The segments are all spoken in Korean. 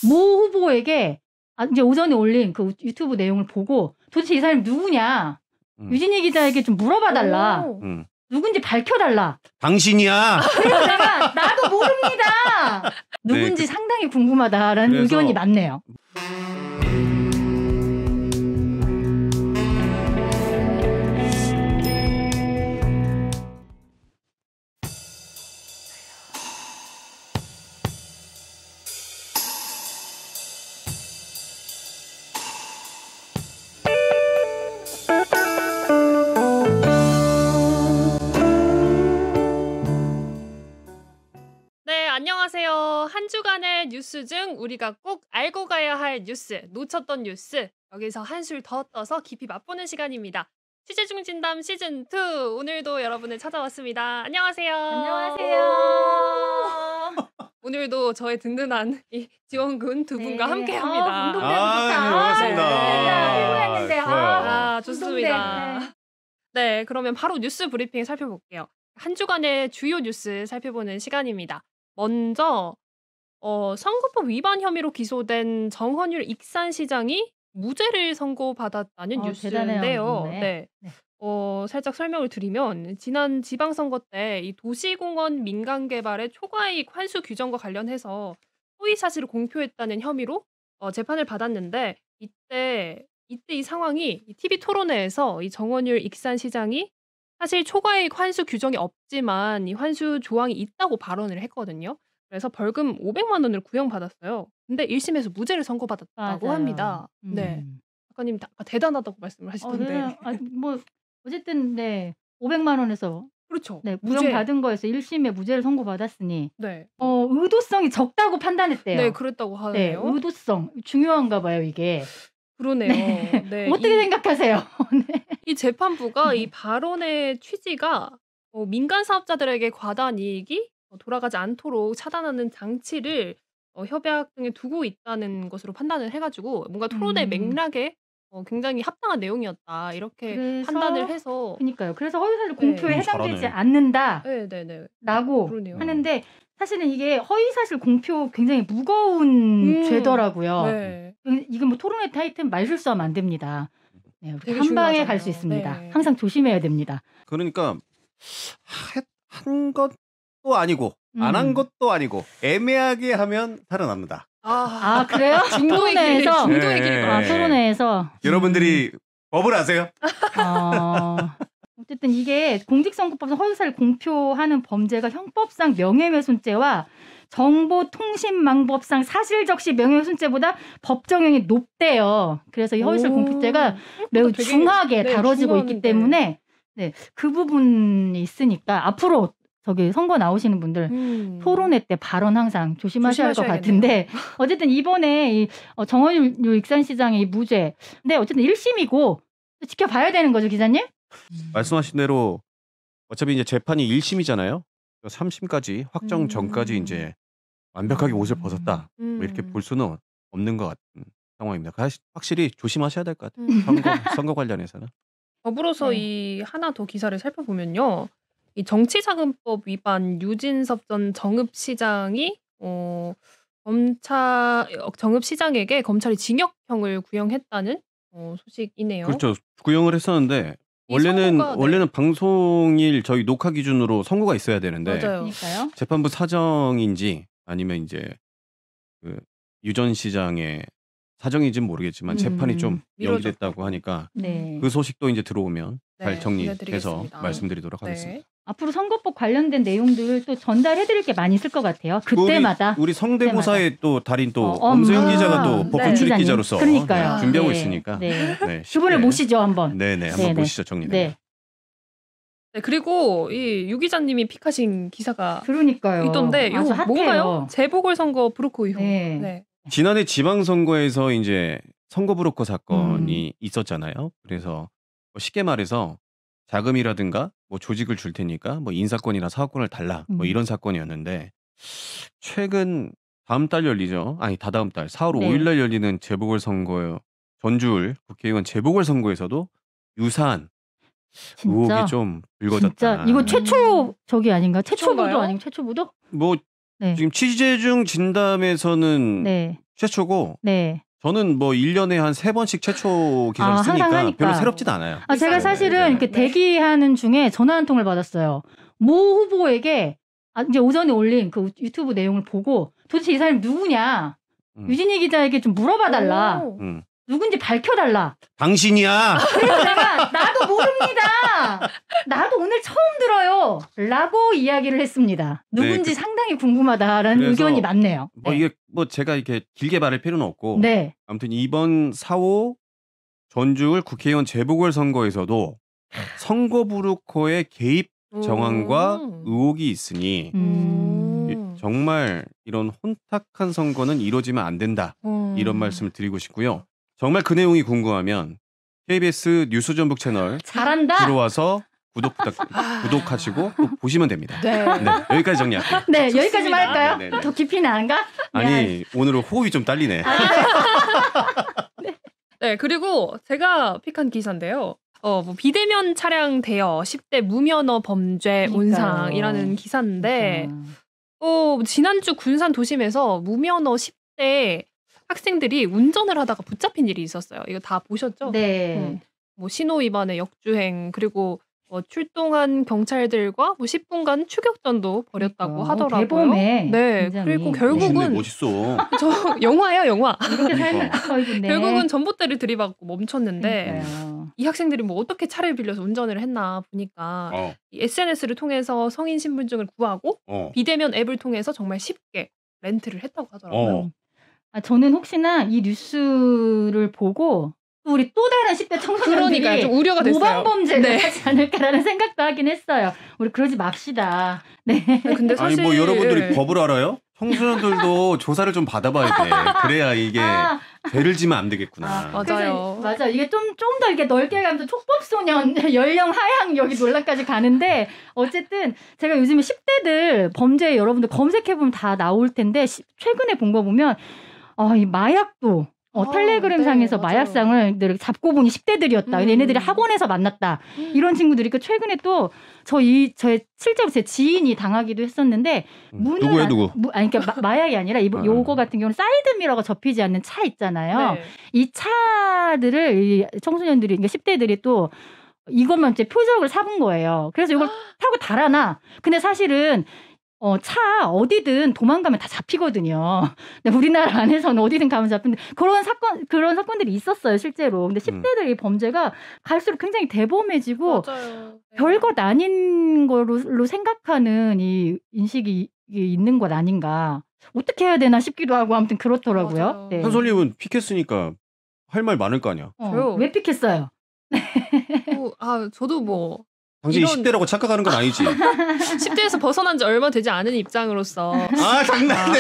모 후보에게 이제 오전에 올린 그 유튜브 내용을 보고 도대체 이 사람이 누구냐 유진희 기자에게 좀 물어봐달라. 누군지 밝혀달라. 당신이야. 그래서 내가 나도 모릅니다. 누군지 상당히 궁금하다라는 의견이 많네요. 안녕하세요. 한 주간의 뉴스 중 우리가 꼭 알고 가야 할 뉴스, 놓쳤던 뉴스, 여기서 한술 더 떠서 깊이 맛보는 시간입니다. 취재 중 진담 시즌2, 오늘도 여러분을 찾아왔습니다. 안녕하세요. 안녕하세요. 오늘도 저의 든든한 이 지원군 두 분과 함께합니다. 반갑습니다. 피곤했는데. 좋습니다. 네, 그러면 바로 뉴스 브리핑 살펴볼게요. 한 주간의 주요 뉴스 살펴보는 시간입니다. 먼저 선거법 위반 혐의로 기소된 정헌율 익산시장이 무죄를 선고받았다는 뉴스인데요. 네. 살짝 설명을 드리면 지난 지방선거 때 이 도시공원 민간개발의 초과이익 환수 규정과 관련해서 허위 사실을 공표했다는 혐의로 재판을 받았는데 이때 이 상황이 TV 토론회에서 이 정헌율 익산시장이 사실 초과이익 환수 규정이 없지만 이 환수 조항이 있다고 발언을 했거든요. 그래서 벌금 500만 원을 구형받았어요. 근데 1심에서 무죄를 선고받았다고 합니다. 네. 작가님 아까 대단하다고 말씀을 하시던데. 어쨌든 500만 원에서 그렇죠. 네, 구형받은 거에서 1심에 무죄를 선고받았으니 의도성이 적다고 판단했대요. 네, 그랬다고 하네요. 네, 의도성 중요한가 봐요, 이게. 그러네요. 네. 어떻게 생각하세요? 네. 이 재판부가 이 발언의 취지가 민간 사업자들에게 과다한 이익이 돌아가지 않도록 차단하는 장치를 협약 등에 두고 있다는 것으로 판단을 해가지고 뭔가 토론의 맥락에 굉장히 합당한 내용이었다 이렇게 판단을 해서 그러니까요. 그래서 허위사실 공표에 해당되지 않는다라고 하는데 사실은 이게 허위사실 공표 굉장히 무거운 죄더라고요. 네. 이게 뭐 토론회 타이틀 말실수하면 안 됩니다. 네, 한 방에 갈 수 있습니다. 네. 항상 조심해야 됩니다. 그러니까 한 것도 아니고 안 한 것도 아니고 애매하게 하면 살아납니다. 그래요? 중도에서 토론회에서 여러분들이 법을 아세요? 어쨌든 이게 공직선거법상 허위사실 공표하는 범죄가 형법상 명예훼손죄와 정보통신망법상 사실적시 명예훼손죄보다 법정형이 높대요. 그래서 이 허위사실 공표죄가 매우 중하게 다뤄지고 있기 때문에 그 부분이 있으니까 앞으로 선거 나오시는 분들 토론회 때 발언 항상 조심하셔야 할 것 같은데 어쨌든 이번에 이 정헌율 익산시장의 무죄. 근데 어쨌든 1심이고 지켜봐야 되는 거죠, 기자님? 말씀하신 대로 어차피 이제 재판이 1심이잖아요. 3심까지 확정 전까지 이제 완벽하게 옷을 벗었다. 뭐 이렇게 볼 수는 없는 것 같은 상황입니다. 확실히 조심하셔야 될 것 같아요. 선거 관련해서는. 더불어서 이 하나 더 기사를 살펴보면요. 이 정치자금법 위반 유진섭 전 정읍시장이 정읍시장에게 검찰이 징역형을 구형했다는 소식이네요. 그렇죠. 구형을 했었는데 원래는 방송일 저희 녹화 기준으로 선고가 있어야 되는데 재판부 사정인지 아니면 이제 그 유 전 시장의 사정인지는 모르겠지만 재판이 좀 연기됐다고 하니까 그 소식도 이제 들어오면 잘 정리해서 말씀드리도록 하겠습니다. 앞으로 선거법 관련된 내용들 또 전달해드릴 게 많이 있을 것 같아요. 그때마다 우리 성대모사의 또 달인 또 엄소영 기자가 또 법원 출입 기자로서 준비하고 있으니까 그분을 모시죠 한번. 한번 모시죠 정리돼. 그리고 이 유 기자님이 픽하신 기사가 있던데 이거 뭔가요? 재보궐선거 브로커 이후. 지난해 지방선거에서 이제 선거 브로커 사건이 있었잖아요. 그래서 쉽게 말해서 자금이라든가 뭐 조직을 줄 테니까 뭐 인사권이나 사업권을 달라 뭐 이런 사건이었는데 최근 다음 달 열리죠. 아니 다다음 달 4월 5일 날 열리는 재보궐선거 전주울 국회의원 재보궐선거에서도 유사한 의혹이 좀 불거졌다. 진짜 이거 최초 저기 아닌가? 최초부도 아니면 최초부도? 뭐 지금 취재 중 진담에서는 최초고 네. 저는 뭐 1년에 한 3번씩 최초 기사를 항상 쓰니까 하니까. 별로 새롭진 않아요. 제가 사실은 네. 이렇게 대기하는 중에 전화 한 통을 받았어요. 모 후보에게 이제 오전에 올린 그 유튜브 내용을 보고 도대체 이 사람이 누구냐. 유진희 기자에게 좀 물어봐달라. 누군지 밝혀달라. 당신이야. 그래서 내가 나도 모릅니다. 나도 오늘 처음 들어요. 라고 이야기를 했습니다. 누군지 네, 상당히 궁금하다라는 의견이 많네요. 뭐 이게 뭐 제가 이렇게 길게 말할 필요는 없고 네. 아무튼 이번 4.5 전주을 국회의원 재보궐선거에서도 선거 브로커의 개입 정황과 의혹이 있으니 정말 이런 혼탁한 선거는 이루어지면 안 된다. 이런 말씀을 드리고 싶고요. 정말 그 내용이 궁금하면 KBS 뉴스 전북 채널 잘한다. 들어와서 구독하시고 또 보시면 됩니다. 네. 네, 여기까지 정리할게요. 네, 여기까지만 할까요? 네네네. 더 깊이는 안 가? 아니 오늘은 호흡이 좀 딸리네. 네, 그리고 제가 픽한 기사인데요. 뭐 비대면 차량 대여 10대 무면허 범죄 온상이라는 기사인데, 지난주 군산 도심에서 무면허 10대 학생들이 운전을 하다가 붙잡힌 일이 있었어요. 이거 다 보셨죠? 네. 뭐 신호 위반의 역주행, 그리고 출동한 경찰들과 뭐 10분간 추격전도 벌였다고 하더라고요. 대범해. 네, 굉장히. 그리고 결국은 멋있어. 저 영화예요, 영화. 이렇게 살면 네. 결국은 전봇대를 들이받고 멈췄는데 그러니까요. 이 학생들이 뭐 어떻게 차를 빌려서 운전을 했나 보니까 이 SNS를 통해서 성인 신분증을 구하고 비대면 앱을 통해서 정말 쉽게 렌트를 했다고 하더라고요. 저는 혹시나 이 뉴스를 보고 우리 또 다른 10대 청소년들이 그러니까요. 좀 우려가 됐어요. 모방범죄를 하지 않을까라는 생각도 하긴 했어요. 우리 그러지 맙시다. 네. 근데 사실 아니 뭐 여러분들이 법을 알아요? 청소년들도 조사를 좀 받아봐야 돼. 그래야 이게 죄를 지면 안 되겠구나. 맞아요. 맞아. 이게 좀 더 이렇게 넓게 가면 촉법소년 연령 하향 여기 논란까지 가는데 어쨌든 제가 요즘에 10대들 범죄 여러분들 검색해보면 다 나올 텐데 최근에 본 거 보면 이 마약도 텔레그램 상에서 마약상을 잡고 보니 10대들이었다. 얘네들이 학원에서 만났다. 이런 친구들이 최근에 또 실제로 제 지인이 당하기도 했었는데 누구예요, 누구? 그러니까 마약이 아니라 요거 같은 경우는 사이드 미러가 접히지 않는 차 있잖아요. 네. 이 차들을 이 청소년들이 그러니까 10대들이 또 이것만 이제 표적을 삼은 거예요. 그래서 이걸 타고 달아나. 근데 사실은 차 어디든 도망가면 다 잡히거든요. 근데 우리나라 안에서는 어디든 가면 잡히는데 그런 사건들이 있었어요, 실제로. 근데 10대들의 범죄가 갈수록 굉장히 대범해지고 맞아요. 네. 별것 아닌 걸로 생각하는 이 인식이 있는 것 아닌가. 어떻게 해야 되나 싶기도 하고 아무튼 그렇더라고요. 네. 한솔님은 픽했으니까 할 말 많을 거 아니야. 왜 픽했어요? 저도 뭐 당신이 10대라고 착각하는 건 아니지. 10대에서 벗어난 지 얼마 되지 않은 입장으로서 장난해.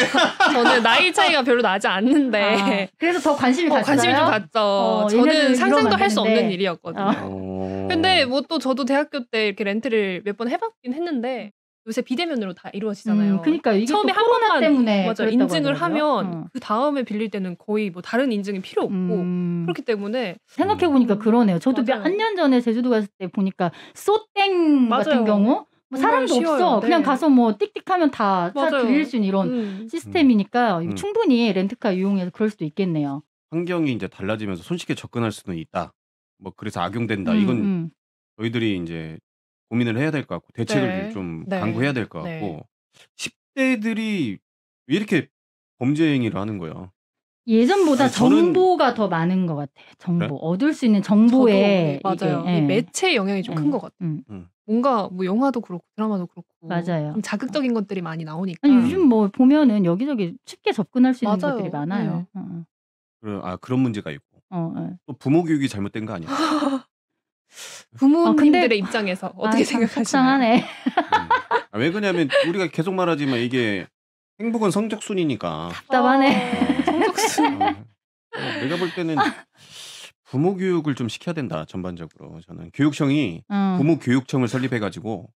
저는 나이 차이가 별로 나지 않는데 그래서 더 관심이 갔어요? 관심이 좀 갔죠. 저는 상상도 할 수 없는 일이었거든요. 근데 뭐 또 저도 대학교 때 이렇게 렌트를 몇 번 해봤긴 했는데 요새 비대면으로 다 이루어지잖아요. 그러니까 이게 처음에 한 코로나 번만 때문에 맞아, 인증을 하면 그 다음에 빌릴 때는 거의 뭐 다른 인증이 필요 없고 그렇기 때문에 생각해보니까 그러네요. 저도 몇 년 전에 제주도 갔을 때 보니까 쏘땡 같은 경우 뭐 사람도 없어. 네. 그냥 가서 뭐 띡띡하면 다 차 빌릴 수 있는 이런 시스템이니까 충분히 렌트카 이용해서 그럴 수도 있겠네요. 환경이 이제 달라지면서 손쉽게 접근할 수는 있다. 뭐 그래서 악용된다. 이건 저희들이 이제 고민을 해야 될 것 같고 대책을 좀 강구해야 될 것 같고 10대들이 왜 이렇게 범죄 행위를 하는 거야? 예전보다 정보가 더 많은 것 같아요. 정보. 그래? 얻을 수 있는 정보에 맞아요. 이 매체 영향이 좀 큰 것 같아요. 뭔가 뭐 영화도 그렇고 드라마도 그렇고 맞아요. 좀 자극적인 것들이 많이 나오니까. 아니, 요즘 뭐 보면은 여기저기 쉽게 접근할 수 있는 것들이 많아요. 그런 문제가 있고. 또 부모 교육이 잘못된 거 아니야? 부모님들의 입장에서 어떻게 생각하시나요? 속상하네. 왜 그러냐면 우리가 계속 말하지만 이게 행복은 성적순이니까. 답답하네. 성적순. 내가 볼 때는 부모 교육을 좀 시켜야 된다. 전반적으로 저는 교육청이 부모 교육청을 설립해가지고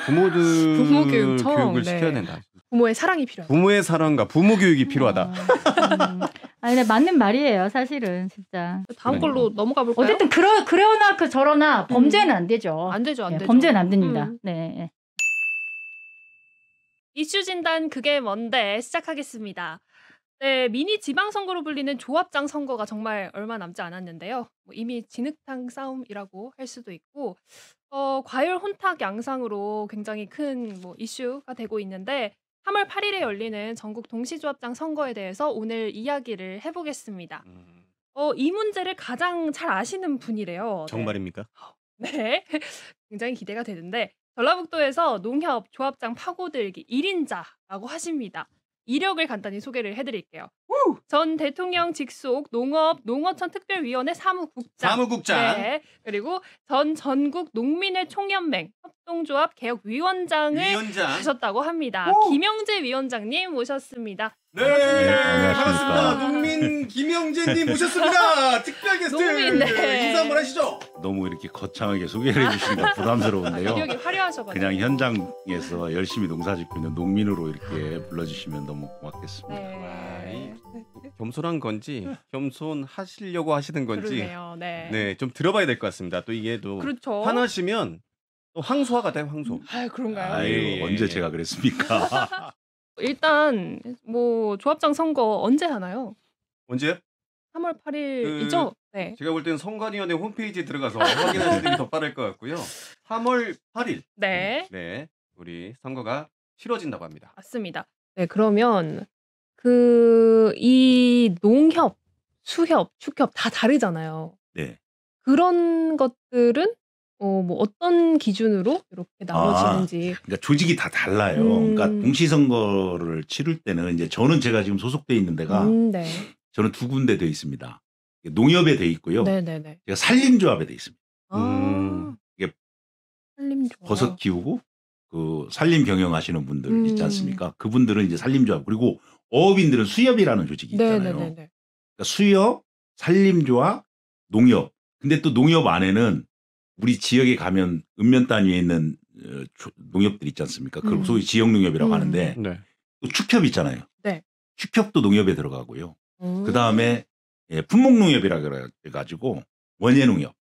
부모들 부모 교육을 시켜야 된다. 부모의 사랑이 필요하다. 부모의 사랑과 부모 교육이 필요하다. 근데 맞는 말이에요, 사실은 진짜. 다음 걸로 넘어가 볼까요? 어쨌든 그러나 저러나 범죄는 안 되죠. 안 되죠, 안 되죠. 범죄는 안 됩니다. 네. 이슈 진단 그게 뭔데 시작하겠습니다. 네, 미니 지방선거로 불리는 조합장 선거가 정말 얼마 남지 않았는데요. 뭐 이미 진흙탕 싸움이라고 할 수도 있고, 과열 혼탁 양상으로 굉장히 큰 뭐 이슈가 되고 있는데, 3월 8일에 열리는 전국 동시조합장 선거에 대해서 오늘 이야기를 해보겠습니다. 이 문제를 가장 잘 아시는 분이래요. 네. 정말입니까? 네. 굉장히 기대가 되는데 전라북도에서 농협 조합장 파고들기 1인자라고 하십니다. 이력을 간단히 소개를 해드릴게요. 전 대통령 직속 농어촌 특별위원회 사무국장. 네. 그리고 전 전국 농민회 총연맹 협동조합 개혁위원장을 하셨다고 합니다. 김영재 위원장님 모셨습니다. 네, 반갑습니다. 농민 김영재님 모셨습니다. 특별 게스트 농민, 네. 인사 한번 하시죠. 너무 이렇게 거창하게 소개를 해주시니까 부담스러운데요. 이력이 화려하셔가지고. 그냥 현장에서 열심히 농사짓고 있는 농민으로 이렇게 불러주시면 너무 고맙겠습니다. 네. 겸손한 건지 겸손하시려고 하시는 건지 그러네요. 네. 네, 좀 들어봐야 될 것 같습니다. 또 이게 또 그렇죠. 화나시면 또 황소화가 돼요, 황소. 아, 그런가요? 아유, 예, 예, 언제 예. 제가 그랬습니까? 일단 뭐 조합장 선거 언제 하나요? 언제요? 3월 8일이죠? 네. 제가 볼 때는 선관위원회 홈페이지에 들어가서 확인하시는 게 더 빠를 것 같고요. 3월 8일. 네. 네, 우리 선거가 치러진다고 합니다. 맞습니다. 네, 그러면 이 농협, 수협, 축협 다 다르잖아요. 네. 그런 것들은 뭐 어떤 기준으로 이렇게 나눠지는지. 그러니까 조직이 다 달라요. 그러니까 동시선거를 치를 때는 이제 제가 지금 소속돼 있는 데가 네. 저는 2군데 돼 있습니다. 농협에 돼 있고요. 네네네. 제가 산림조합에 돼 있습니다. 이게 산림조합. 버섯 키우고 그 산림 경영하시는 분들 있지 않습니까? 그분들은 이제 산림조합, 그리고 어업인들은 수협이라는 조직이 있잖아요. 네네네. 그러니까 수협, 산림조합, 농협. 근데 또 농협 안에는 우리 지역에 가면 읍면 단위에 있는 농협들 있지 않습니까? 그걸 소위 지역 농협이라고 하는데 네. 또 축협 있잖아요. 네. 축협도 농협에 들어가고요. 그 다음에 품목농협이라고 해가지고 원예농협,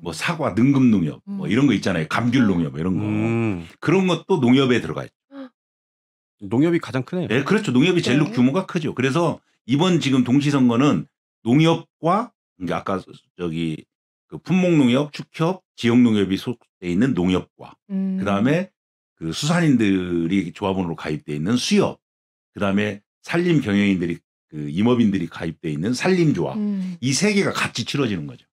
뭐 사과, 능금농협, 뭐 이런 거 있잖아요. 감귤농협 이런 거. 그런 것도 농협에 들어가요. 농협이 가장 크네요. 네, 그렇죠. 농협이 제일로 규모가 크죠. 그래서 이번 지금 동시선거는 농협과 이제 아까 그 품목농협, 축협, 지역농협이 소속돼 있는 농협과 그다음에 그 수산인들이 조합원으로 가입돼 있는 수협, 그다음에 산림 경영인들이 그 임업인들이 가입돼 있는 산림조합, 이 세 개가 같이 치러지는 거죠.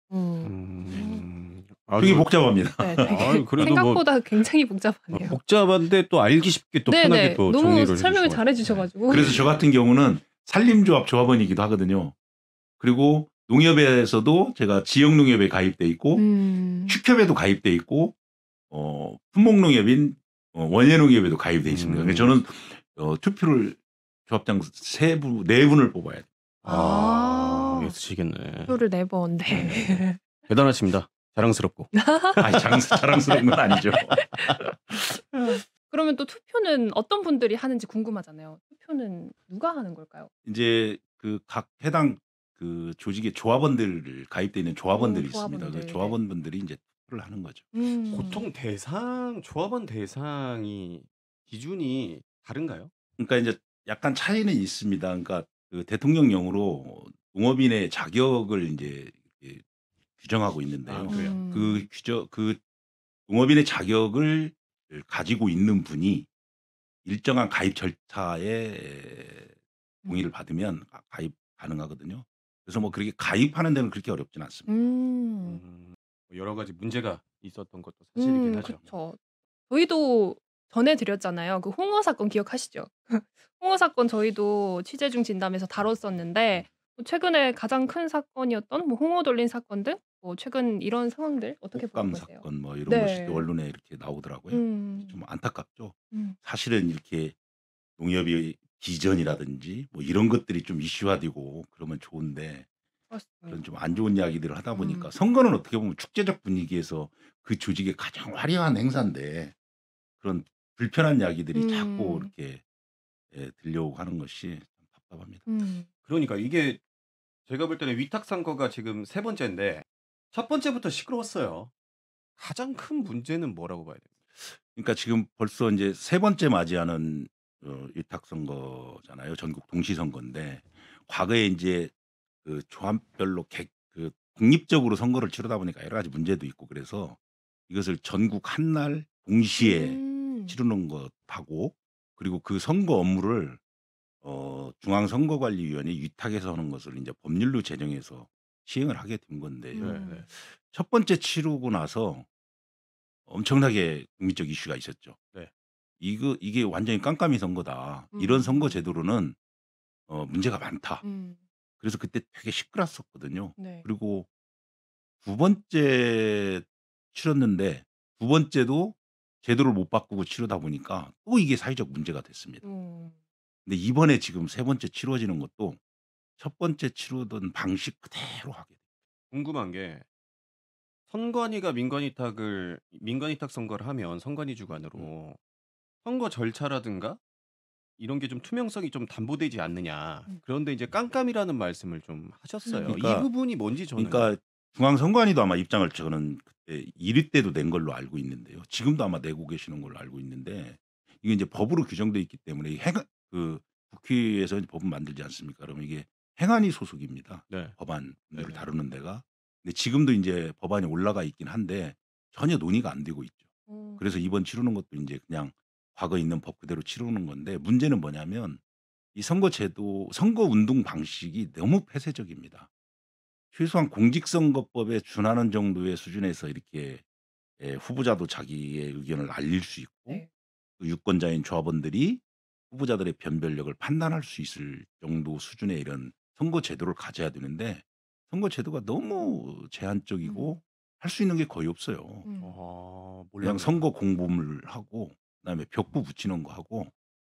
되게 복잡합니다. 네, 되게 그래도 생각보다 굉장히 복잡하네요. 복잡한데 또 알기 쉽게 또 편하게 또 너무 정리를 설명을 해주셔가지고. 잘 해주셔가지고. 그래서 저 같은 경우는 산림조합 조합원이기도 하거든요. 그리고 농협에서도 제가 지역농협에 가입돼 있고 축협에도 가입돼 있고 품목농협인 원예농협에도 가입돼 있습니다. 그래서 저는 투표를 조합장 4분을 뽑아야 돼요. 있으시겠네. 표를 4번. 네. 대단하십니다. 자랑스럽고. 아니, 자랑스러운 건 아니죠. 그러면 또 투표는 어떤 분들이 하는지 궁금하잖아요. 투표는 누가 하는 걸까요? 이제 그 각 해당 그 조직의 조합원들 가입돼 있는 조합원들이 있습니다. 조합원들. 그 조합원분들이 이제 투표를 하는 거죠. 보통 조합원 대상이 기준이 다른가요? 그러니까 이제 약간 차이는 있습니다. 그러니까 그 대통령령으로 농업인의 자격을 이제 규정하고 있는데요. 그래요? 그 농업인의 자격을 가지고 있는 분이 일정한 가입 절차에 동의를 받으면 가입 가능하거든요. 그래서 뭐 그렇게 가입하는 데는 그렇게 어렵진 않습니다. 여러 가지 문제가 있었던 것도 사실이긴 하죠. 그렇죠. 저희도 전해드렸잖아요. 그 홍어 사건 기억하시죠? 홍어 사건 저희도 취재 중 진담에서 다뤘었는데 최근에 가장 큰 사건이었던 뭐 홍어 돌린 사건 등 뭐 최근 이런 상황들 어떻게 보고 꽃감 계세요? 사건 뭐 이런 네. 것이 언론에 이렇게 나오더라고요. 좀 안타깝죠. 사실은 이렇게 농협이 비전이라든지 뭐 이런 것들이 좀 이슈화되고 그러면 좋은데 그런 좀 안 좋은 이야기들을 하다 보니까 선거는 어떻게 보면 축제적 분위기에서 그 조직의 가장 화려한 행사인데 그런 불편한 이야기들이 자꾸 이렇게 들려오고 하는 것이 참 답답합니다. 그러니까 이게 제가 볼 때는 위탁 선거가 지금 3번째인데 첫 번째부터 시끄러웠어요. 가장 큰 문제는 뭐라고 봐야 돼요? 그러니까 지금 벌써 이제 3번째 맞이하는 위탁 선거잖아요. 전국 동시 선거인데 과거에 이제 그 조합별로 그 독립적으로 선거를 치르다 보니까 여러 가지 문제도 있고 그래서 이것을 전국 한날 동시에 치르는 것하고 그리고 그 선거 업무를 중앙선거관리위원회 위탁해서 하는 것을 이제 법률로 제정해서 시행을 하게 된 건데요. 네. 첫 번째 치르고 나서 엄청나게 국민적 이슈가 있었죠. 네. 이게 완전히 깜깜이 선거다. 이런 선거 제도로는 문제가 많다. 그래서 그때 되게 시끄럽었거든요. 네. 그리고 두 번째 치렀는데 두 번째도 제도를 못 바꾸고 치르다 보니까 또 이게 사회적 문제가 됐습니다. 근데 이번에 지금 세 번째 치러지는 것도 첫 번째 치르던 방식 그대로 하게 돼요. 궁금한 게 선관위가 민간위탁 선거를 하면 선관위 주관으로 선거 절차라든가 이런 게 좀 투명성이 좀 담보되지 않느냐. 그런데 이제 깜깜이라는 말씀을 좀 하셨어요. 그러니까 이 부분이 뭔지 저는 그러니까 중앙선관위도 아마 입장을 저는 그때 1위 때도 낸 걸로 알고 있는데요. 지금도 아마 내고 계시는 걸로 알고 있는데 이게 이제 법으로 규정돼 있기 때문에 그 국회에서 법은 만들지 않습니까? 그러면 이게 행안위 소속입니다. 네. 법안을 네네. 다루는 데가. 근데 지금도 이제 법안이 올라가 있긴 한데 전혀 논의가 안 되고 있죠. 그래서 이번 치르는 것도 이제 그냥 과거 있는 법 그대로 치르는 건데 문제는 뭐냐면 이 선거제도, 선거운동 방식이 너무 폐쇄적입니다. 최소한 공직선거법에 준하는 정도의 수준에서 이렇게 후보자도 자기의 의견을 알릴 수 있고 네. 그 유권자인 조합원들이 후보자들의 변별력을 판단할 수 있을 정도 수준의 이런 선거제도를 가져야 되는데 선거제도가 너무 제한적이고 할 수 있는 게 거의 없어요. 그냥 몰랐네요. 선거 공보를 하고 그다음에 벽부 붙이는 거 하고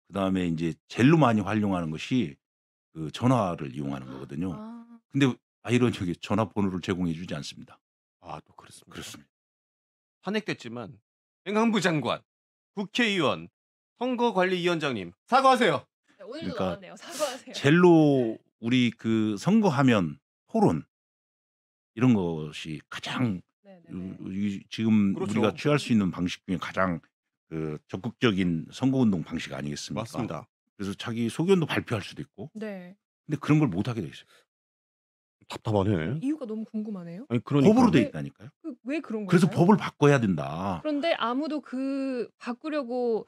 그다음에 이제 제일로 많이 활용하는 것이 그 전화를 이용하는 거거든요. 근데 아이러니하게 전화번호를 제공해 주지 않습니다. 또 그렇습니다. 그렇습니다. 탄핵됐지만 행안부 장관, 국회의원, 선거관리위원장님 사과하세요. 네, 오늘도 그러니까 나왔네요. 사과하세요. 젤로 우리 그 선거하면 토론 이런 것이 가장 지금 그렇죠. 우리가 취할 수 있는 방식 중에 가장 그 적극적인 선거운동 방식 아니겠습니까? 맞습니다. 그래서 자기 소견도 발표할 수도 있고. 네. 근데 그런 걸 못 하게 돼 있어요. 답답하네. 이유가 너무 궁금하네요. 아니 그러니까 법으로 돼 있다니까요. 왜 그런 그래서 걸까요? 법을 바꿔야 된다. 그런데 아무도 바꾸려고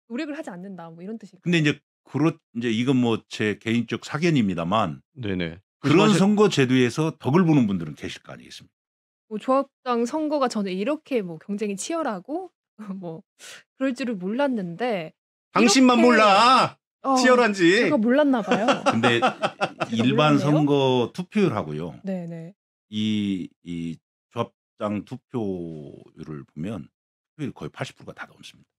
노력을 하지 않는다. 뭐 이런 뜻일까요? 근데 이제 이건 뭐 제 개인적 사견입니다만 네네. 그런 선거 제도에서 덕을 보는 분들은 계실 거 아니겠습니까? 뭐 조합당 선거가 전에 이렇게 뭐 경쟁이 치열하고 뭐 그럴 줄을 몰랐는데 당신만 이렇게 몰라. 치열한지. 제가 몰랐나 봐요. 근데 일반 몰랐네요. 선거 투표율하고요. 네네. 이 조합장 투표율을 보면 투표율이 거의 80%가 다 넘습니다.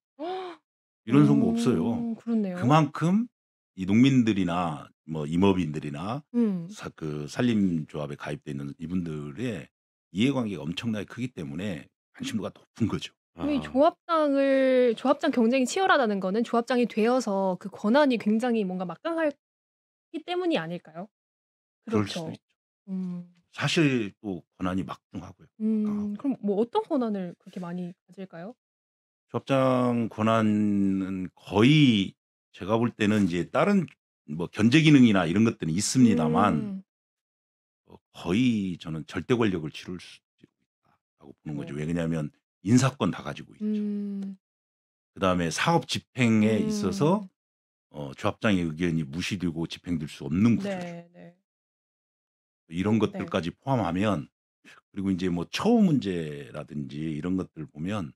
이런 선거 없어요. 그렇네요. 그만큼 이 농민들이나 뭐 임업인들이나 음. 그 산림조합에 가입돼 있는 이분들의 이해관계가 엄청나게 크기 때문에 관심도가 높은 거죠. 이 조합장 경쟁이 치열하다는 거는 조합장이 되어서 그 권한이 굉장히 뭔가 막강하기 때문이 아닐까요? 그럴 그렇죠. 수도 있죠. 음. 사실 또 권한이 막중하고요. 그럼 뭐 어떤 권한을 그렇게 많이 가질까요? 조합장 권한은 거의 제가 볼 때는 이제 다른 뭐 견제 기능이나 이런 것들은 있습니다만 거의 저는 절대 권력을 쥐를 수 있다고 보는 거죠. 왜냐하면 인사권 다 가지고 있죠. 그다음에 사업 집행에 있어서 조합장의 의견이 무시되고 집행될 수 없는 구조죠. 네. 이런 것들까지 포함하면 그리고 이제 뭐 처우 문제라든지 이런 것들 보면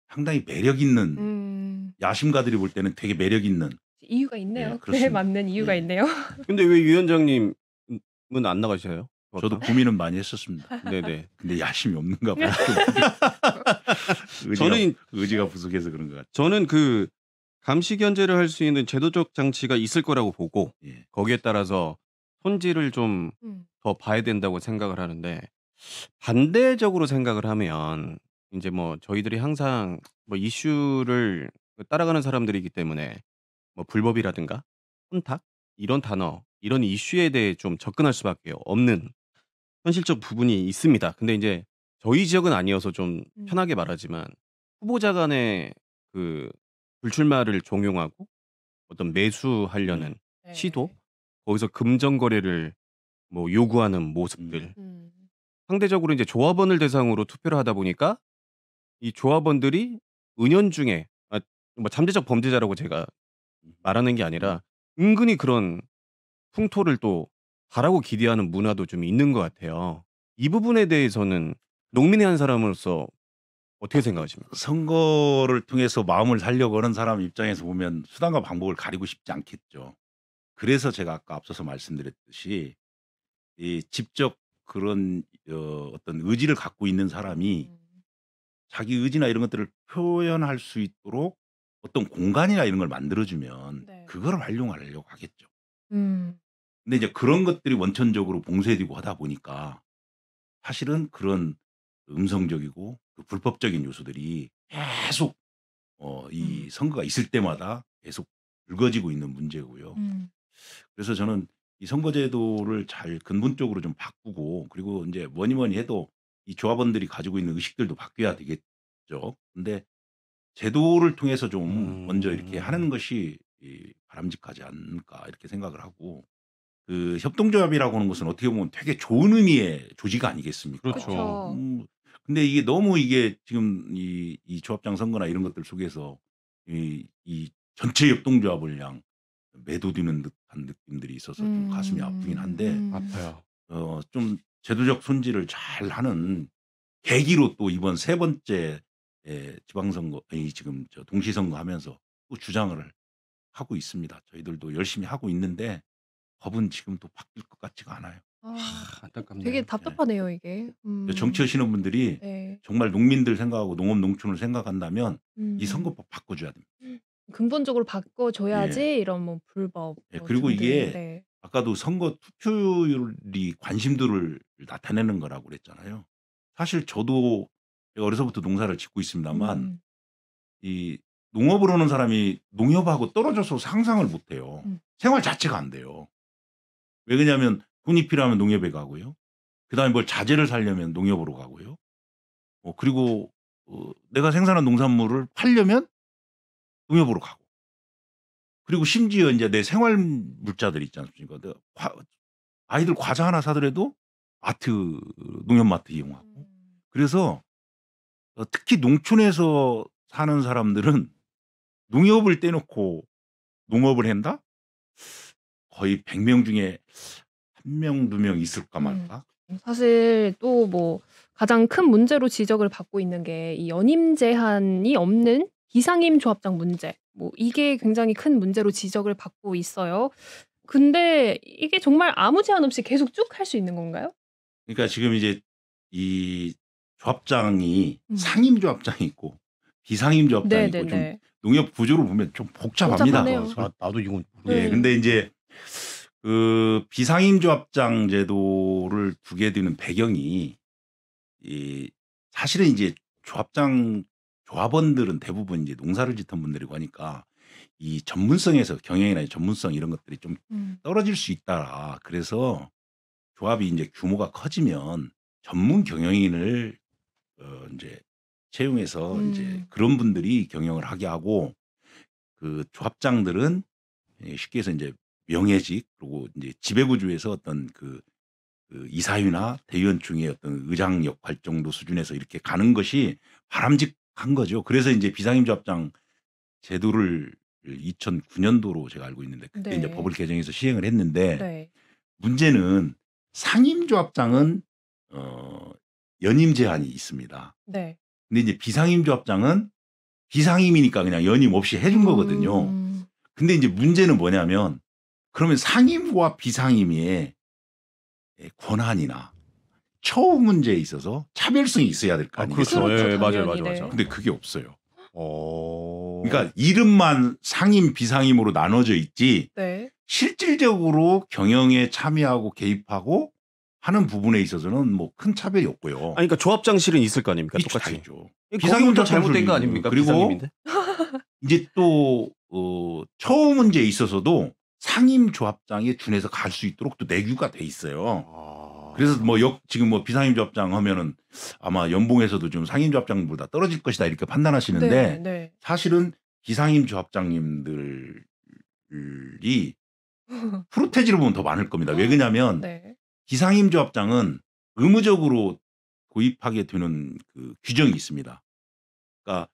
상당히 매력 있는 야심가들이 볼 때는 되게 매력 있는 이유가 있네요. 네, 그렇습니다. 맞는 이유가 예. 있네요. 근데 왜 위원장님은 안 나가셔요? 저도 고민은 많이 했었습니다. 네네. 근데 야심이 없는가 봐요. 의지가 부족해서 그런 것 같아요. 저는 그 감시 견제를 할 수 있는 제도적 장치가 있을 거라고 보고 예. 거기에 따라서 손질을 좀 더 봐야 된다고 생각을 하는데 반대적으로 생각을 하면 이제 뭐 저희들이 항상 뭐 이슈를 따라가는 사람들이기 때문에 뭐 불법이라든가 혼탁 이런 단어 이런 이슈에 대해 좀 접근할 수밖에 없는 현실적 부분이 있습니다. 근데 이제 저희 지역은 아니어서 좀 편하게 말하지만 후보자 간의 그 불출마를 종용하고 어떤 매수하려는 네. 시도, 거기서 금전 거래를 뭐 요구하는 모습들. 상대적으로 이제 조합원을 대상으로 투표를 하다 보니까 이 조합원들이 은연중에 뭐 잠재적 범죄자라고 제가 말하는 게 아니라 은근히 그런 풍토를 또 바라고 기대하는 문화도 좀 있는 것 같아요. 이 부분에 대해서는 농민의 한 사람으로서 어떻게 생각하십니까? 선거를 통해서 마음을 살려고 하는 사람 입장에서 보면 수단과 방법을 가리고 싶지 않겠죠. 그래서 제가 아까 앞서서 말씀드렸듯이 이 직접 그런 어떤 의지를 갖고 있는 사람이 자기 의지나 이런 것들을 표현할 수 있도록 어떤 공간이나 이런 걸 만들어주면 네. 그걸 활용하려고 하겠죠. 음. 근데 이제 그런 것들이 원천적으로 봉쇄되고 하다 보니까 사실은 그런 음성적이고 그 불법적인 요소들이 계속 이 선거가 있을 때마다 계속 불거지고 있는 문제고요. 그래서 저는 이 선거제도를 잘 근본적으로 좀 바꾸고 그리고 이제 뭐니 해도 이 조합원들이 가지고 있는 의식들도 바뀌어야 되겠죠. 근데 제도를 통해서 좀 먼저 이렇게 하는 것이 바람직하지 않을까 이렇게 생각을 하고 그 협동조합이라고 하는 것은 어떻게 보면 되게 좋은 의미의 조직 아니겠습니까? 그렇죠. 근데 이게 너무 이게 지금 이 조합장 선거나 이런 것들 속에서 이 전체 협동조합을 그냥 매도되는 듯한 느낌들이 있어서 좀 가슴이 아프긴 한데 아파요. 좀 제도적 손질을 잘 하는 계기로 또 이번 세 번째 지방선거 지금 저 동시선거 하면서 또 주장을 하고 있습니다. 저희들도 열심히 하고 있는데 법은 지금 또 바뀔 것 같지가 않아요. 안타깝네요. 되게 답답하네요, 이게. 정치하시는 분들이 네. 정말 농민들 생각하고 농업 농촌을 생각한다면 이 선거법 바꿔줘야 됩니다. 근본적으로 바꿔줘야지 이런 뭐 불법. 그리고 이게 네. 아까도 선거 투표율이 관심도를 나타내는 거라고 그랬잖아요. 사실 저도 제가 어려서부터 농사를 짓고 있습니다만 이 농업을 하는 사람이 농협하고 떨어져서 상상을 못해요. 생활 자체가 안 돼요. 왜 그러냐면 돈이 필요하면 농협에 가고요. 그다음에 뭘 자재를 사려면 농협으로 가고요. 그리고 내가 생산한 농산물을 팔려면 농협으로 가고. 그리고 심지어 이제 내 생활 물자들 있지 않습니까? 아이들 과자 하나 사더라도 농협마트 이용하고. 그래서 특히 농촌에서 사는 사람들은 농협을 떼놓고 농업을 한다? 거의 100명 중에 1명, 2명 있을까 말까? 사실 또 뭐 가장 큰 문제로 지적을 받고 있는 게 이 연임 제한이 없는 비상임 조합장 문제. 뭐 이게 굉장히 큰 문제로 지적을 받고 있어요. 근데 이게 정말 아무 제한 없이 계속 쭉 할 수 있는 건가요? 그러니까 지금 이제 이 조합장이 상임 조합장이 있고 비상임 조합장이 있고 좀 농협 구조를 보면 좀 복잡합니다. 나도 이건 네, 근데 이제 그 비상임 조합장 제도를 두게 되는 배경이 사실은 이제 조합원들은 대부분 이제 농사를 짓던 분들이고 하니까 이 전문성에서 경영이나 전문성 이런 것들이 좀 떨어질 수 있다. 그래서 조합이 이제 규모가 커지면 전문 경영인을 이제 채용해서 이제 그런 분들이 경영을 하게 하고 그 조합장들은 쉽게 해서 이제 명예직 그리고 이제 지배구조에서 어떤 그 이사회나 대의원 중에 어떤 의장 역할 정도 수준에서 이렇게 가는 것이 바람직한 거죠. 그래서 이제 비상임 조합장 제도를 2009년도로 제가 알고 있는데 그때 이제 법을 개정해서 시행을 했는데 문제는 상임 조합장은 연임 제한이 있습니다. 근데 이제 비상임 조합장은 비상임이니까 그냥 연임 없이 해준 거거든요. 근데 이제 문제는 뭐냐면 그러면 상임과 비상임의 권한이나 처우 문제에 있어서 차별성이 있어야 될 거 아니에요. 그렇죠. 예, 맞아요. 근데 그게 없어요. 그러니까 이름만 상임, 비상임으로 나눠져 있지 실질적으로 경영에 참여하고 개입하고 하는 부분에 있어서는 뭐 큰 차별이 없고요. 그러니까 조합장실은 있을 거 아닙니까? 똑같이. 비상임도 잘못된 거 아닙니까? 그리고 비상임인데? 이제 또 처우 문제에 있어서도 상임 조합장에 준해서 갈 수 있도록 또 내규가 돼 있어요. 그래서 뭐 지금 뭐 비상임 조합장 하면은 아마 연봉에서도 좀 상임 조합장보다 떨어질 것이다 이렇게 판단하시는데 사실은 비상임 조합장님들 프로테지로 보면 더 많을 겁니다. 왜 그러냐면 네. 비상임조합장은 의무적으로 도입하게 되는 그 규정이 있습니다. 그러니까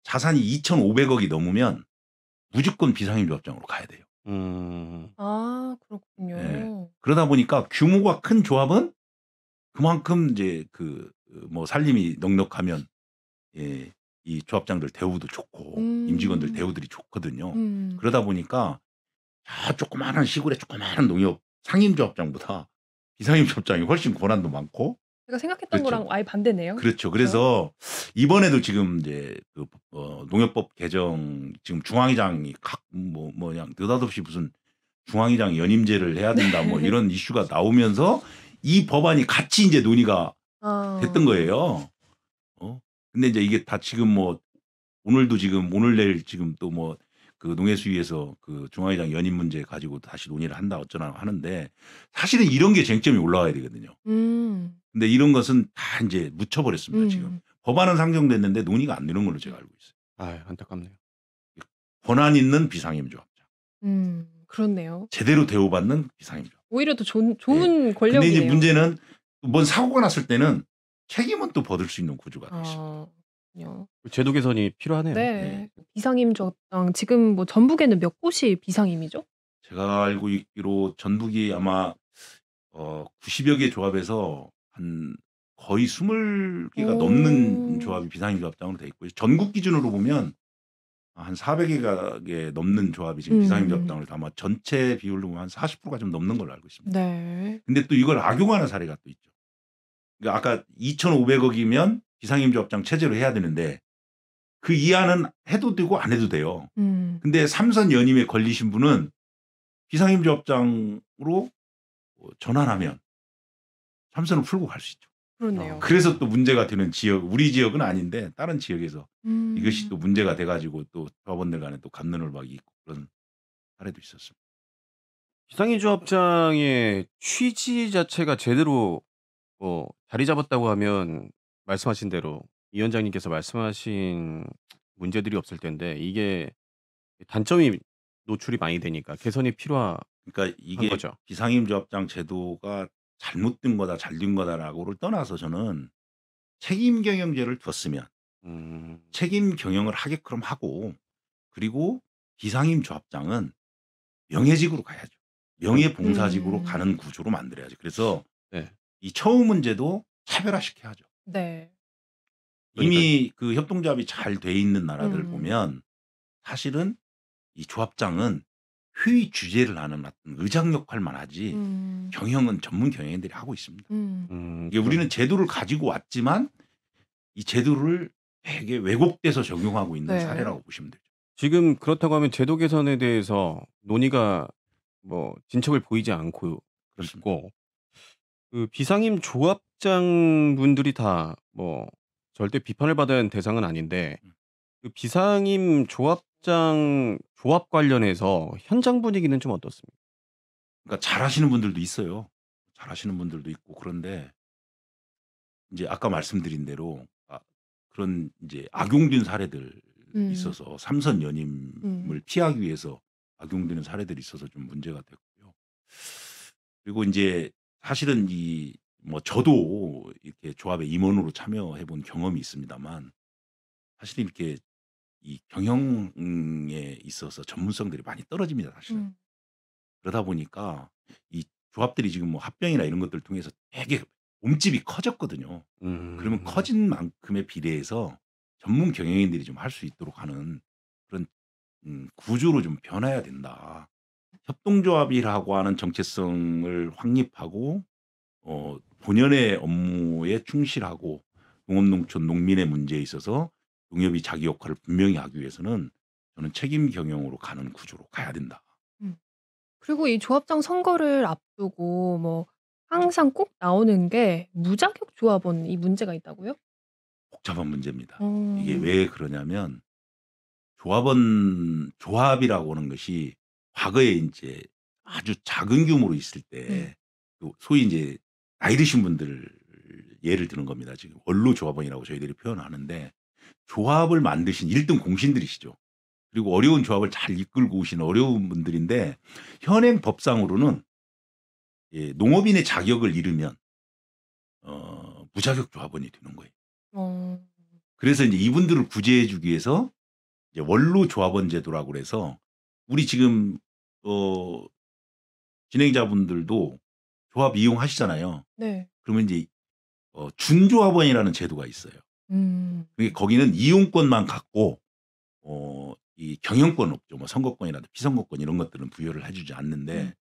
자산이 2,500억이 넘으면 무조건 비상임조합장으로 가야 돼요. 아, 그렇군요. 네. 그러다 보니까 규모가 큰 조합은 그만큼 이제 그 뭐 살림이 넉넉하면 예, 이 조합장들 대우도 좋고 임직원들 대우들이 좋거든요. 그러다 보니까 저 조그마한 시골의 조그마한 농협 상임조합장보다 비상임조합장이 훨씬 권한도 많고. 제가 생각했던 그렇죠. 거랑 아예 반대네요. 그렇죠. 그래서 이번에도 지금 이제 그 농협법 개정 지금 중앙회장이 그냥 느닷없이 무슨 중앙회장 연임제를 해야 된다 뭐 이런 이슈가 나오면서 이 법안이 같이 이제 논의가 됐던 거예요. 근데 이제 이게 다 지금 뭐 오늘도 지금 오늘 내일 지금 또 뭐 그 농해수위에서 그 중앙회장 연임 문제 가지고 다시 논의를 한다 어쩌나 하는데 사실은 이런 게 쟁점이 올라와야 되거든요. 근데 이런 것은 다 이제 묻혀버렸습니다. 지금 법안은 상정됐는데 논의가 안 되는 걸로 제가 알고 있어요. 아, 안타깝네요. 권한 있는 비상임조합장. 그렇네요. 제대로 대우받는 비상임조합. 오히려 더 좋은 네. 권력이네요. 근데 이제 문제는 뭔 사고가 났을 때는 책임은 또 받을 수 있는 구조가 돼 있습니다. 제도 개선이 필요하네요. 네. 비상임조합장 지금 뭐 전북에는 몇 곳이 비상임이죠? 제가 알고 있기로 전북이 아마 90여 개 조합에서 한 거의 20개가 넘는 조합이 비상임조합장으로 돼 있고요. 전국 기준으로 보면 한 400개 넘는 조합이 지금 비상임조합장으로 아마 전체 비율로 보면 한 40%가 좀 넘는 걸로 알고 있습니다. 네. 근데 또 이걸 악용하는 사례가 또 있죠. 그러니까 아까 2,500억이면 비상임조합장 체제로 해야 되는데 그 이하는 해도 되고 안 해도 돼요. 근데 3선 연임에 걸리신 분은 비상임조합장으로 전환하면 3선을 풀고 갈 수 있죠. 그렇네요. 그래서 또 문제가 되는 지역, 우리 지역은 아닌데 다른 지역에서 이것이 또 문제가 돼가지고 또 조합원들 간에 또 갑론을박이 있고 그런 사례도 있었습니다. 비상임조합장의 취지 자체가 제대로 자리 잡았다고 하면 말씀하신 대로 이 위원장님께서 말씀하신 문제들이 없을 텐데 이게 단점이 노출이 많이 되니까 개선이 필요한 그러니까 이게 거죠. 비상임조합장 제도가 잘못된 거다 잘된 거다라고를 떠나서 저는 책임 경영제를 뒀으면 책임 경영을 하게끔 하고 그리고 비상임조합장은 명예직으로 가야죠. 명예봉사직으로 가는 구조로 만들어야죠. 그래서 네. 이 처우 문제도 차별화시켜야죠. 네. 이미 그 협동조합이 잘 돼 있는 나라들 보면 사실은 이 조합장은 회의 주재를 하는 어떤 의장 역할만 하지 경영은 전문 경영인들이 하고 있습니다. 이게 우리는 제도를 가지고 왔지만 이 제도를 되게 왜곡돼서 적용하고 있는 네. 사례라고 보시면 되죠. 지금 그렇다고 하면 제도 개선에 대해서 논의가 뭐 진척을 보이지 않고 그렇습니다. 있고 그 비상임 조합장 분들이 다 뭐 절대 비판을 받아야 하는 대상은 아닌데 그 비상임 조합장 조합 관련해서 현장 분위기는 좀 어떻습니까? 그러니까 잘하시는 분들도 있어요. 잘하시는 분들도 있고 그런데 이제 아까 말씀드린 대로 그런 이제 악용된 사례들 있어서 3선 연임을 피하기 위해서 악용되는 사례들이 있어서 좀 문제가 됐고요. 그리고 이제 사실은 뭐 저도 이렇게 조합에 임원으로 참여해 본 경험이 있습니다만 사실 이렇게 이 경영에 있어서 전문성들이 많이 떨어집니다, 사실은. 그러다 보니까 이 조합들이 지금 뭐 합병이나 이런 것들을 통해서 되게 몸집이 커졌거든요. 그러면 커진 만큼에 비례해서 전문 경영인들이 좀 할 수 있도록 하는 그런 구조로 좀 변해야 된다. 협동조합이라고 하는 정체성을 확립하고 본연의 업무에 충실하고 농업농촌 농민의 문제에 있어서 농협이 자기 역할을 분명히 하기 위해서는 저는 책임 경영으로 가는 구조로 가야 된다. 그리고 이 조합장 선거를 앞두고 뭐 항상 꼭 나오는 게 무자격 조합원 이 문제가 있다고요? 복잡한 문제입니다. 이게 왜 그러냐면 조합이라고 하는 것이 과거에 이제 아주 작은 규모로 있을 때 소위 이제 나이 드신 분들 예를 드는 겁니다. 지금 원로 조합원이라고 저희들이 표현하는데 조합을 만드신 1등 공신들이시죠. 그리고 어려운 조합을 잘 이끌고 오신 어려운 분들인데 현행 법상으로는 예, 농업인의 자격을 잃으면 무자격 조합원이 되는 거예요. 그래서 이제 이분들을 구제해 주기 위해서 이제 원로 조합원 제도라고 그래서 우리 지금 진행자분들도 조합 이용하시잖아요. 네. 그러면 이제 준조합원이라는 제도가 있어요. 그게 거기는 이용권만 갖고 이 경영권 없죠. 뭐 선거권이라든지 피선거권 이런 것들은 부여를 해주지 않는데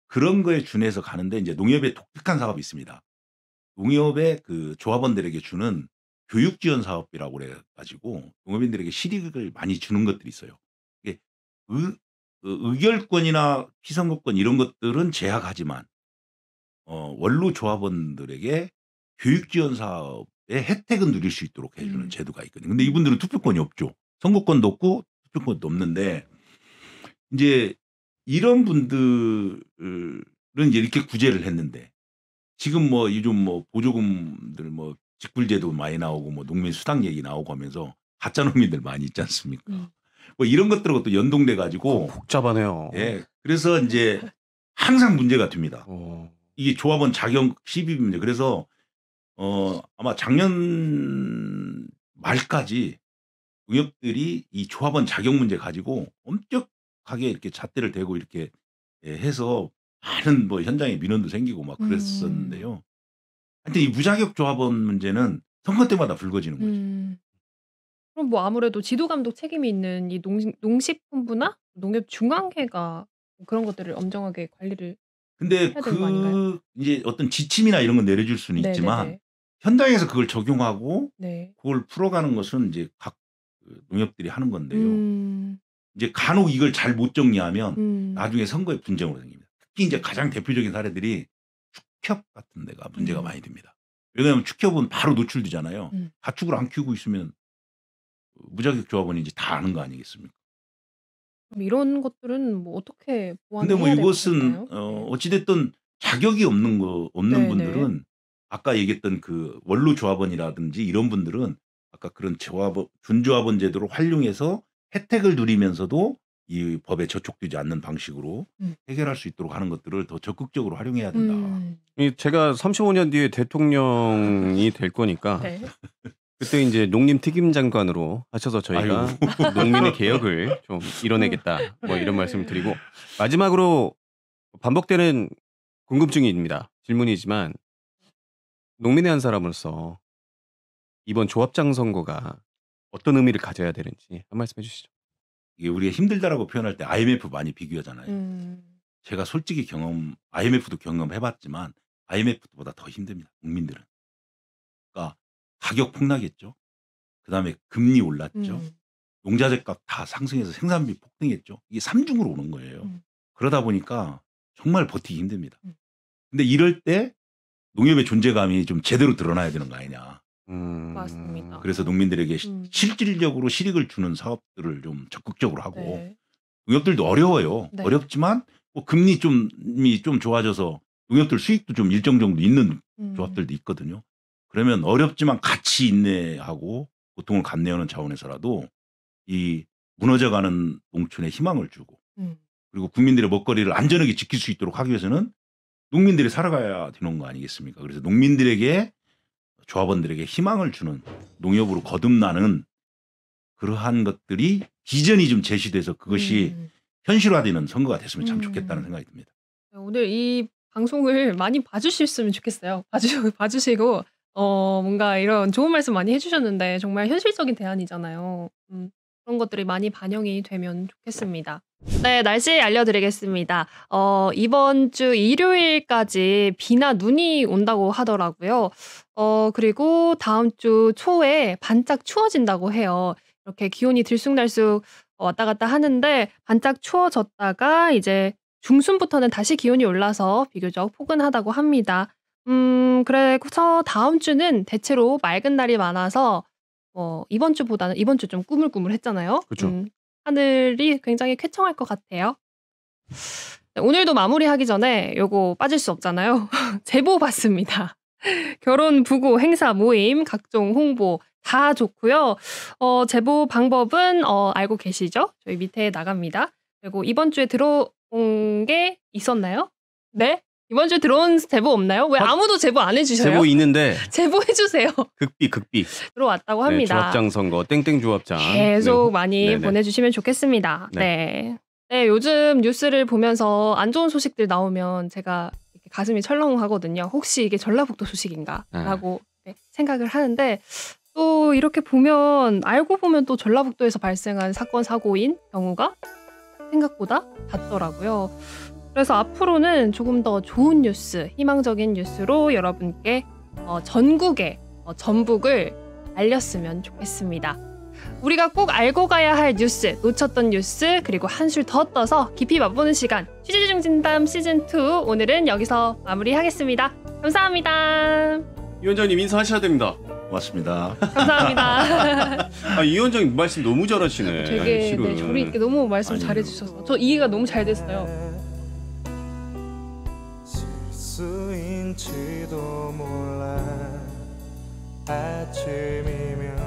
그런 거에 준해서 가는데 이제 농협에 독특한 사업이 있습니다. 농협의 그 조합원들에게 주는 교육 지원 사업이라고 그래가지고 농업인들에게 실익을 많이 주는 것들이 있어요. 이게 의결권이나 피선거권 이런 것들은 제약하지만 원로 조합원들에게 교육 지원 사업의 혜택은 누릴 수 있도록 해주는 제도가 있거든요. 근데 이분들은 투표권이 없죠. 선거권도 없고 투표권도 없는데 이제 이런 분들은 이제 이렇게 구제를 했는데 지금 뭐 요즘 뭐 보조금들 뭐 직불제도 많이 나오고 뭐 농민 수당 얘기 나오고 하면서 가짜 농민들 많이 있지 않습니까? 뭐 이런 것들하고 또 연동돼 가지고 복잡하네요. 예. 그래서 이제 항상 문제가 됩니다. 이게 조합원 자격 시비 문제. 그래서 아마 작년 말까지 농협들이 이 조합원 자격 문제 가지고 엄격하게 이렇게 잣대를 대고 이렇게 해서 많은 뭐 현장에 민원도 생기고 막 그랬었는데요. 하여튼 이 무자격 조합원 문제는 선거 때마다 불거지는 거죠. 그럼 뭐 아무래도 지도 감독 책임이 있는 이 농식품부나 농협 중앙회가 그런 것들을 엄정하게 관리를 근데 해야 되는 거 아닌가요? 이제 어떤 지침이나 이런 건 내려줄 수는 있지만 네네네. 현장에서 그걸 적용하고 네. 그걸 풀어가는 것은 이제 각 농협들이 하는 건데요. 이제 간혹 이걸 잘 못 정리하면 나중에 선거에 분쟁으로 생깁니다. 특히 이제 가장 대표적인 사례들이 축협 같은 데가 문제가 많이 됩니다. 왜냐하면 축협은 바로 노출되잖아요. 가축을 안 키우고 있으면 무자격 조합원이 이제 다 아는 거 아니겠습니까? 그럼 이런 것들은 뭐 어떻게 보완을 근데 뭐 해야 될 것 이것은 같나요? 어찌됐든 자격이 없는 네네. 분들은 아까 얘기했던 그 원로 조합원이라든지 이런 분들은 아까 그런 준조합원 제도를 활용해서 혜택을 누리면서도 이 법에 저촉되지 않는 방식으로 해결할 수 있도록 하는 것들을 더 적극적으로 활용해야 된다. 제가 35년 뒤에 대통령이 될 거니까 네. 그때 이제 농림특임장관으로 하셔서 저희가 농민의 개혁을 좀 이뤄내겠다 뭐 이런 말씀을 드리고 마지막으로 반복되는 궁금증입니다. 질문이지만 농민의 한 사람으로서 이번 조합장 선거가 어떤 의미를 가져야 되는지 한 말씀 해주시죠. 이게 우리가 힘들다라고 표현할 때 IMF 많이 비교하잖아요. 제가 솔직히 IMF도 경험해봤지만 IMF보다 더 힘듭니다. 국민들은. 그러니까 가격 폭락했죠. 그다음에 금리 올랐죠. 농자재값 다 상승해서 생산비 폭등했죠. 이게 3중으로 오는 거예요. 그러다 보니까 정말 버티기 힘듭니다. 근데 이럴 때 농협의 존재감이 좀 제대로 드러나야 되는 거 아니냐. 맞습니다. 그래서 농민들에게 실질적으로 실익을 주는 사업들을 좀 적극적으로 하고 네. 농협들도 어려워요. 네. 어렵지만 뭐 금리 좀 좋아져서 농협들 수익도 좀 일정 정도 있는 조합들도 있거든요. 그러면 어렵지만 같이 인내하고 고통을 감내하는 차원에서라도 이 무너져가는 농촌에 희망을 주고 그리고 국민들의 먹거리를 안전하게 지킬 수 있도록 하기 위해서는 농민들이 살아가야 되는 거 아니겠습니까? 그래서 농민들에게 조합원들에게 희망을 주는 농협으로 거듭나는 그러한 것들이 비전이 좀 제시돼서 그것이 현실화되는 선거가 됐으면 참 좋겠다는 생각이 듭니다. 오늘 이 방송을 많이 봐주셨으면 좋겠어요. 봐주시고 뭔가 이런 좋은 말씀 많이 해주셨는데 정말 현실적인 대안이잖아요. 그런 것들이 많이 반영이 되면 좋겠습니다. 네, 날씨 알려드리겠습니다. 이번 주 일요일까지 비나 눈이 온다고 하더라고요. 그리고 다음 주 초에 반짝 추워진다고 해요. 이렇게 기온이 들쑥날쑥 왔다 갔다 하는데 반짝 추워졌다가 이제 중순부터는 다시 기온이 올라서 비교적 포근하다고 합니다. 그래서 다음 주는 대체로 맑은 날이 많아서 이번 주보다는 이번 주 좀 꾸물꾸물했잖아요. 그렇죠. 하늘이 굉장히 쾌청할 것 같아요. 네, 오늘도 마무리하기 전에 요거 빠질 수 없잖아요. 제보 받습니다. 결혼, 부고, 행사, 모임, 각종 홍보 다 좋고요. 제보 방법은 알고 계시죠? 저희 밑에 나갑니다. 그리고 이번 주에 들어온 게 있었나요? 네? 이번 주에 들어온 제보 없나요? 왜 아무도 제보 안 해주셔요? 제보 있는데 제보해주세요. 극비 들어왔다고 합니다. 네, 조합장 선거 땡땡 조합장 계속 네. 많이 네네. 보내주시면 좋겠습니다. 네. 네, 요즘 뉴스를 보면서 안 좋은 소식들 나오면 제가 이렇게 가슴이 철렁하거든요. 혹시 이게 전라북도 소식인가? 라고 생각을 하는데 또 이렇게 보면 알고 보면 또 전라북도에서 발생한 사건 사고인 경우가 생각보다 잦더라고요. 그래서 앞으로는 조금 더 좋은 뉴스, 희망적인 뉴스로 여러분께 전국의 전북을 알렸으면 좋겠습니다. 우리가 꼭 알고 가야 할 뉴스, 놓쳤던 뉴스, 그리고 한술 더 떠서 깊이 맛보는 시간 취재중 진담 시즌2 오늘은 여기서 마무리하겠습니다. 감사합니다. 이 위원장님 인사하셔야 됩니다. 고맙습니다. 감사합니다. 이 위원장님 말씀 너무 잘하시네. 되게 조리 있게 너무 말씀 잘해주셔서 저 이해가 너무 잘 됐어요. 실수인지도 몰라 아침이면